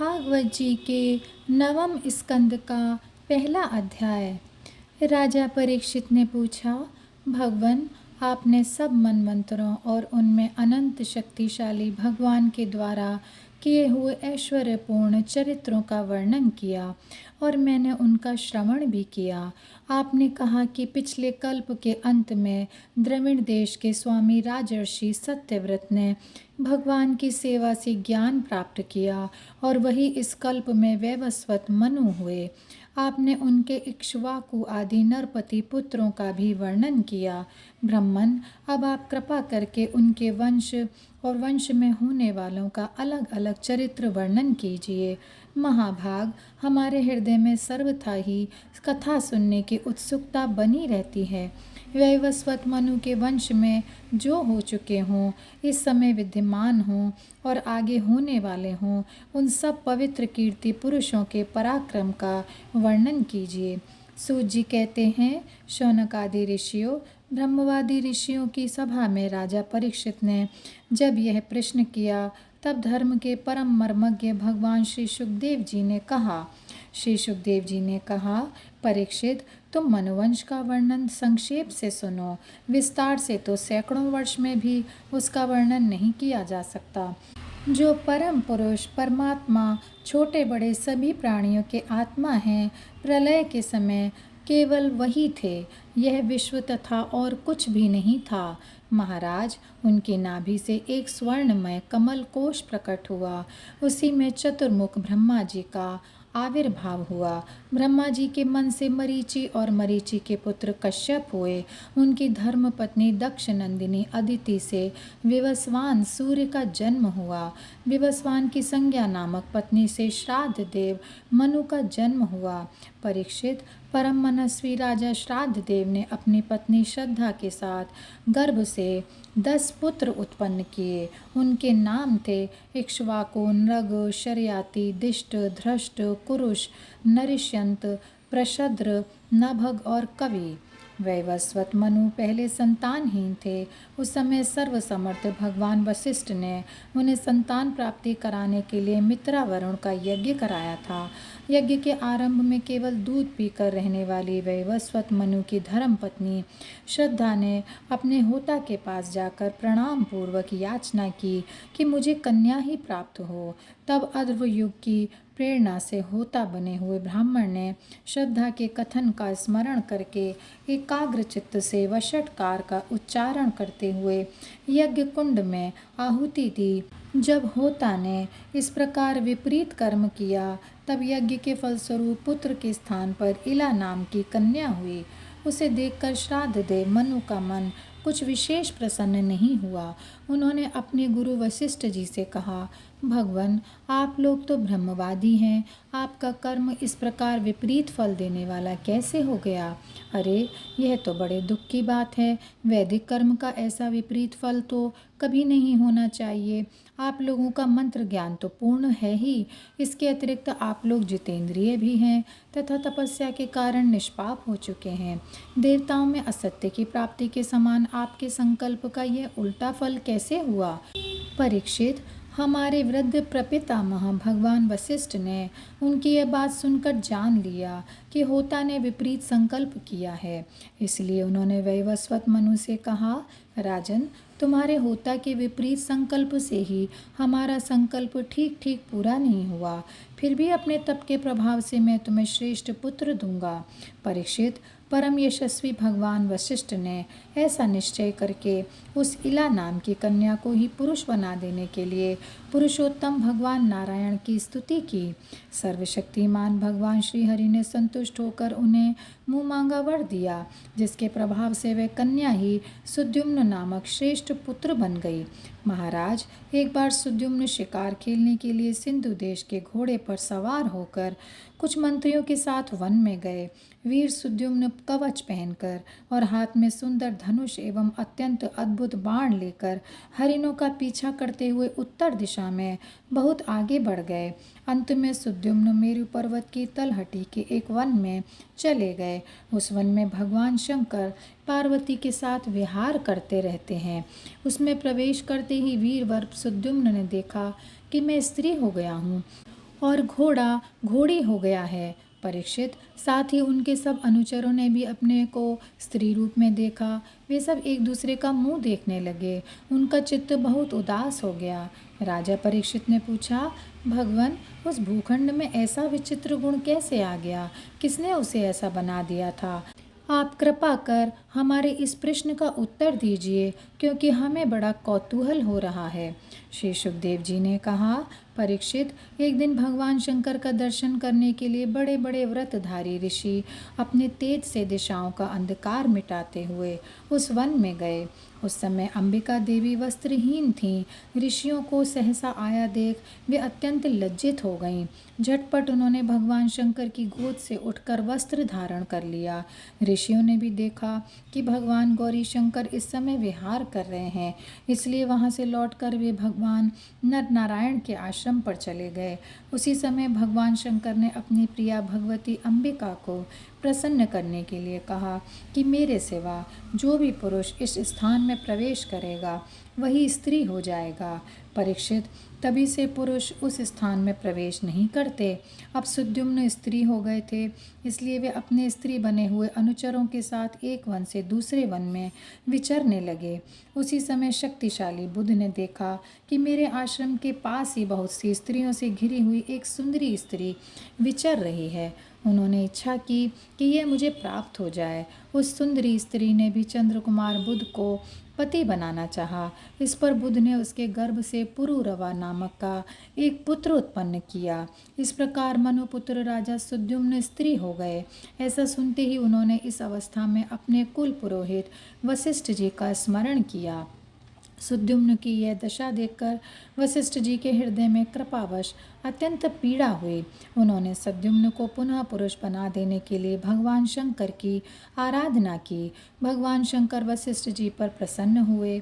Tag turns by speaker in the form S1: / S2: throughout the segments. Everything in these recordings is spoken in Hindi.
S1: भागवत जी के नवम स्कंद का पहला अध्याय। राजा परीक्षित ने पूछा, भगवन, आपने सब मनमंत्रों और उनमें अनंत शक्तिशाली भगवान के द्वारा किए हुए ऐश्वर्यपूर्ण चरित्रों का वर्णन किया और मैंने उनका श्रवण भी किया। आपने कहा कि पिछले कल्प के अंत में द्रविड़ देश के स्वामी राजर्षि सत्यव्रत ने भगवान की सेवा से ज्ञान प्राप्त किया और वही इस कल्प में वैवस्वत मनु हुए। आपने उनके इक्ष्वाकु आदि नरपति पुत्रों का भी वर्णन किया। ब्राह्मण, अब आप कृपा करके उनके वंश और वंश में होने वालों का अलग अलग चरित्र वर्णन कीजिए। महाभाग, हमारे हृदय में सर्वथा ही कथा सुनने की उत्सुकता बनी रहती है। वैवस्वत मनु के वंश में जो हो चुके हों, इस समय विद्यमान हों और आगे होने वाले हों, उन सब पवित्र कीर्ति पुरुषों के पराक्रम का वर्णन कीजिए। सूत जी कहते हैं, शौनक आदि ऋषियों, ब्रह्मवादी ऋषियों की सभा में राजा परीक्षित ने जब यह प्रश्न किया, तब धर्म के परम मर्मज्ञ भगवान श्री सुखदेव जी ने कहा, परीक्षित, तुम मनुवंश का वर्णन संक्षेप से सुनो। विस्तार से तो सैकड़ों वर्ष में भी उसका वर्णन नहीं किया जा सकता। जो परम पुरुष परमात्मा छोटे बड़े सभी प्राणियों के आत्मा हैं, प्रलय के समय केवल वही थे। यह विश्व तथा और कुछ भी नहीं था। महाराज, उनकी नाभि से एक स्वर्णमय कमल कोश प्रकट हुआ। उसी में चतुर्मुख ब्रह्मा जी का आविर्भाव हुआ। ब्रह्मा जी के मन से मरीचि और मरीचि के पुत्र कश्यप हुए। उनकी धर्म पत्नी दक्ष नंदिनी अदिति से विवस्वान सूर्य का जन्म हुआ। विवस्वान की संज्ञा नामक पत्नी से श्राद्ध देव मनु का जन्म हुआ। परीक्षित, परम मनस्वी राजा श्राद्ध देव ने अपनी पत्नी श्रद्धा के साथ गर्भ से 10 पुत्र उत्पन्न किए। उनके नाम थे इक्ष्वाकु, नृग, शर्याति, दिष्ट, धृष्ट, कुरुष, नरिष्यंत, प्रशद्र, नभग और कवि। वैवस्वत मनु पहले संतानहीन थे। उस समय सर्वसमर्थ भगवान वशिष्ठ ने उन्हें संतान प्राप्ति कराने के लिए मित्रा वरुण का यज्ञ कराया था। यज्ञ के आरंभ में केवल दूध पीकर रहने वाली वैवस्वत मनु की धर्मपत्नी श्रद्धा ने अपने होता के पास जाकर प्रणाम पूर्वक याचना की कि मुझे कन्या ही प्राप्त हो। तब अध्वर्युग की प्रेरणा से होता बने हुए ब्राह्मण ने श्रद्धा के कथन का स्मरण करके एकाग्र चित्त से वषटकार का उच्चारण करते हुए यज्ञ कुंड में आहुति दी। जब होता ने इस प्रकार विपरीत कर्म किया, तब यज्ञ के फलस्वरूप पुत्र के स्थान पर इला नाम की कन्या हुई। उसे देखकर श्राद्ध देव मनु का मन कुछ विशेष प्रसन्न नहीं हुआ। उन्होंने अपने गुरु वशिष्ठ जी से कहा, भगवान, आप लोग तो ब्रह्मवादी हैं, आपका कर्म इस प्रकार विपरीत फल देने वाला कैसे हो गया? अरे, यह तो बड़े दुख की बात है। वैदिक कर्म का ऐसा विपरीत फल तो कभी नहीं होना चाहिए। आप लोगों का मंत्र ज्ञान तो पूर्ण है ही, इसके अतिरिक्त आप लोग जितेंद्रिय भी हैं तथा तपस्या के कारण निष्पाप हो चुके हैं। देवताओं में असत्य की प्राप्ति के समान आपके संकल्प का यह उल्टा फल कैसे हुआ? परीक्षित, हमारे वृद्ध प्रपितामह भगवान वशिष्ठ ने उनकी यह बात सुनकर जान लिया कि होता ने विपरीत संकल्प किया है। इसलिए उन्होंने वैवस्वत मनु से कहा, राजन, तुम्हारे होता के विपरीत संकल्प से ही हमारा संकल्प ठीक ठीक पूरा नहीं हुआ। फिर भी अपने तप के प्रभाव से मैं तुम्हें श्रेष्ठ पुत्र दूंगा। परीक्षित, परम यशस्वी भगवान वशिष्ठ ने ऐसा निश्चय करके उस इला नाम की कन्या को ही पुरुष बना देने के लिए पुरुषोत्तम भगवान नारायण की स्तुति की। सर्वशक्तिमान भगवान श्री हरि ने संतुष्ट होकर उन्हें मुँह मांगा वर दिया, जिसके प्रभाव से वह कन्या ही सुद्युम्न नामक श्रेष्ठ पुत्र बन गई। महाराज, एक बार सुद्युम्न शिकार खेलने के लिए सिंधु देश के घोड़े पर सवार होकर कुछ मंत्रियों के साथ वन में गए। वीर सुद्युम्न कवच पहनकर और हाथ में सुंदर धनुष एवं अत्यंत अद्भुत बाण लेकर हरिणों का पीछा करते हुए उत्तर दिशा में बहुत आगे बढ़ गए। अंत में सुद्युम्न मेरु पर्वत की तलहटी के एक वन में चले गए। उस वन में भगवान शंकर पार्वती के साथ विहार करते रहते हैं। उसमें प्रवेश करते ही वीरवर सुद्युम्न ने देखा कि मैं स्त्री हो गया हूँ और घोड़ा घोड़ी हो गया है। परीक्षित, साथ ही उनके सब अनुचरों ने भी अपने को स्त्री रूप में देखा। वे सब एक दूसरे का मुंह देखने लगे। उनका चित्त बहुत उदास हो गया। राजा परीक्षित ने पूछा, भगवान, उस भूखंड में ऐसा विचित्र गुण कैसे आ गया? किसने उसे ऐसा बना दिया था? आप कृपा कर हमारे इस प्रश्न का उत्तर दीजिए, क्योंकि हमें बड़ा कौतूहल हो रहा है। श्री सुखदेव जी ने कहा, परीक्षित, एक दिन भगवान शंकर का दर्शन करने के लिए बड़े बड़े व्रतधारी ऋषि अपने तेज से दिशाओं का अंधकार मिटाते हुए उस वन में गए। उस समय अंबिका देवी वस्त्रहीन थीं। ऋषियों को सहसा आया देख वे अत्यंत लज्जित हो गईं। झटपट उन्होंने भगवान शंकर की गोद से उठकर वस्त्र धारण कर लिया। ऋषियों ने भी देखा कि भगवान गौरी शंकर इस समय विहार कर रहे हैं, इसलिए वहां से लौटकर वे भगवान नर नारायण के आश्रम पर चले गए। उसी समय भगवान शंकर ने अपनी प्रिया भगवती अंबिका को प्रसन्न करने के लिए कहा कि मेरे सिवा जो भी पुरुष इस स्थान में प्रवेश करेगा वही स्त्री हो जाएगा। परीक्षित, तभी से पुरुष उस स्थान में प्रवेश नहीं करते। अब सुद्युम्न स्त्री हो गए थे, इसलिए वे अपने स्त्री बने हुए अनुचरों के साथ एक वन से दूसरे वन में विचरने लगे। उसी समय शक्तिशाली बुध ने देखा कि मेरे आश्रम के पास ही बहुत सी स्त्रियों से घिरी हुई एक सुंदरी स्त्री विचर रही है। उन्होंने इच्छा की कि यह मुझे प्राप्त हो जाए। उस सुंदरी स्त्री ने भी चंद्रकुमार बुध को पति बनाना चाहा। इस पर बुध ने उसके गर्भ से पुरुरवा नामक का एक पुत्र उत्पन्न किया। इस प्रकार मनुपुत्र राजा सुद्युम्न स्त्री हो गए। ऐसा सुनते ही उन्होंने इस अवस्था में अपने कुल पुरोहित वशिष्ठ जी का स्मरण किया। सुद्युम्न की यह दशा देखकर वशिष्ठ जी के हृदय में कृपावश अत्यंत पीड़ा हुई। उन्होंने सुद्युम्न को पुनः पुरुष बना देने के लिए भगवान शंकर की आराधना की। भगवान शंकर वशिष्ठ जी पर प्रसन्न हुए।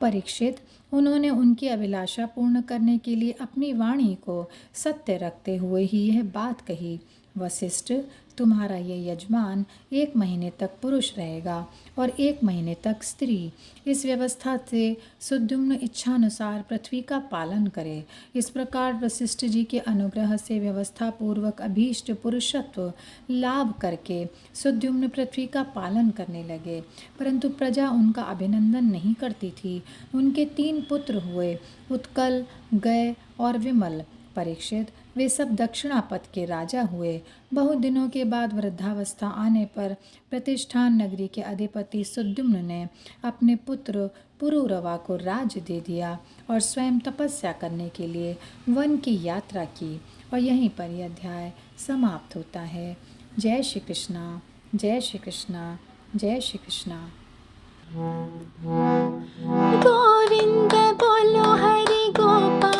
S1: परीक्षित, उन्होंने उनकी अभिलाषा पूर्ण करने के लिए अपनी वाणी को सत्य रखते हुए ही यह बात कही, वशिष्ठ, तुम्हारा ये यजमान 1 महीने तक पुरुष रहेगा और 1 महीने तक स्त्री। इस व्यवस्था से सुद्युम्न इच्छानुसार पृथ्वी का पालन करे। इस प्रकार वशिष्ठ जी के अनुग्रह से व्यवस्था पूर्वक अभीष्ट पुरुषत्व लाभ करके सुद्युम्न पृथ्वी का पालन करने लगे, परंतु प्रजा उनका अभिनंदन नहीं करती थी। उनके 3 पुत्र हुए, उत्कल, गय और विमल। परीक्षित, वे सब दक्षिणापथ के राजा हुए। बहुत दिनों के बाद वृद्धावस्था आने पर प्रतिष्ठान नगरी के अधिपति सुद्युम्न ने अपने पुत्र पुरुरवा को राज्य दे दिया और स्वयं तपस्या करने के लिए वन की यात्रा की। और यहीं पर यह अध्याय समाप्त होता है। जय श्री कृष्णा, जय श्री कृष्णा, जय श्री कृष्णा।
S2: गोविंद बोलो हरि गोपाल।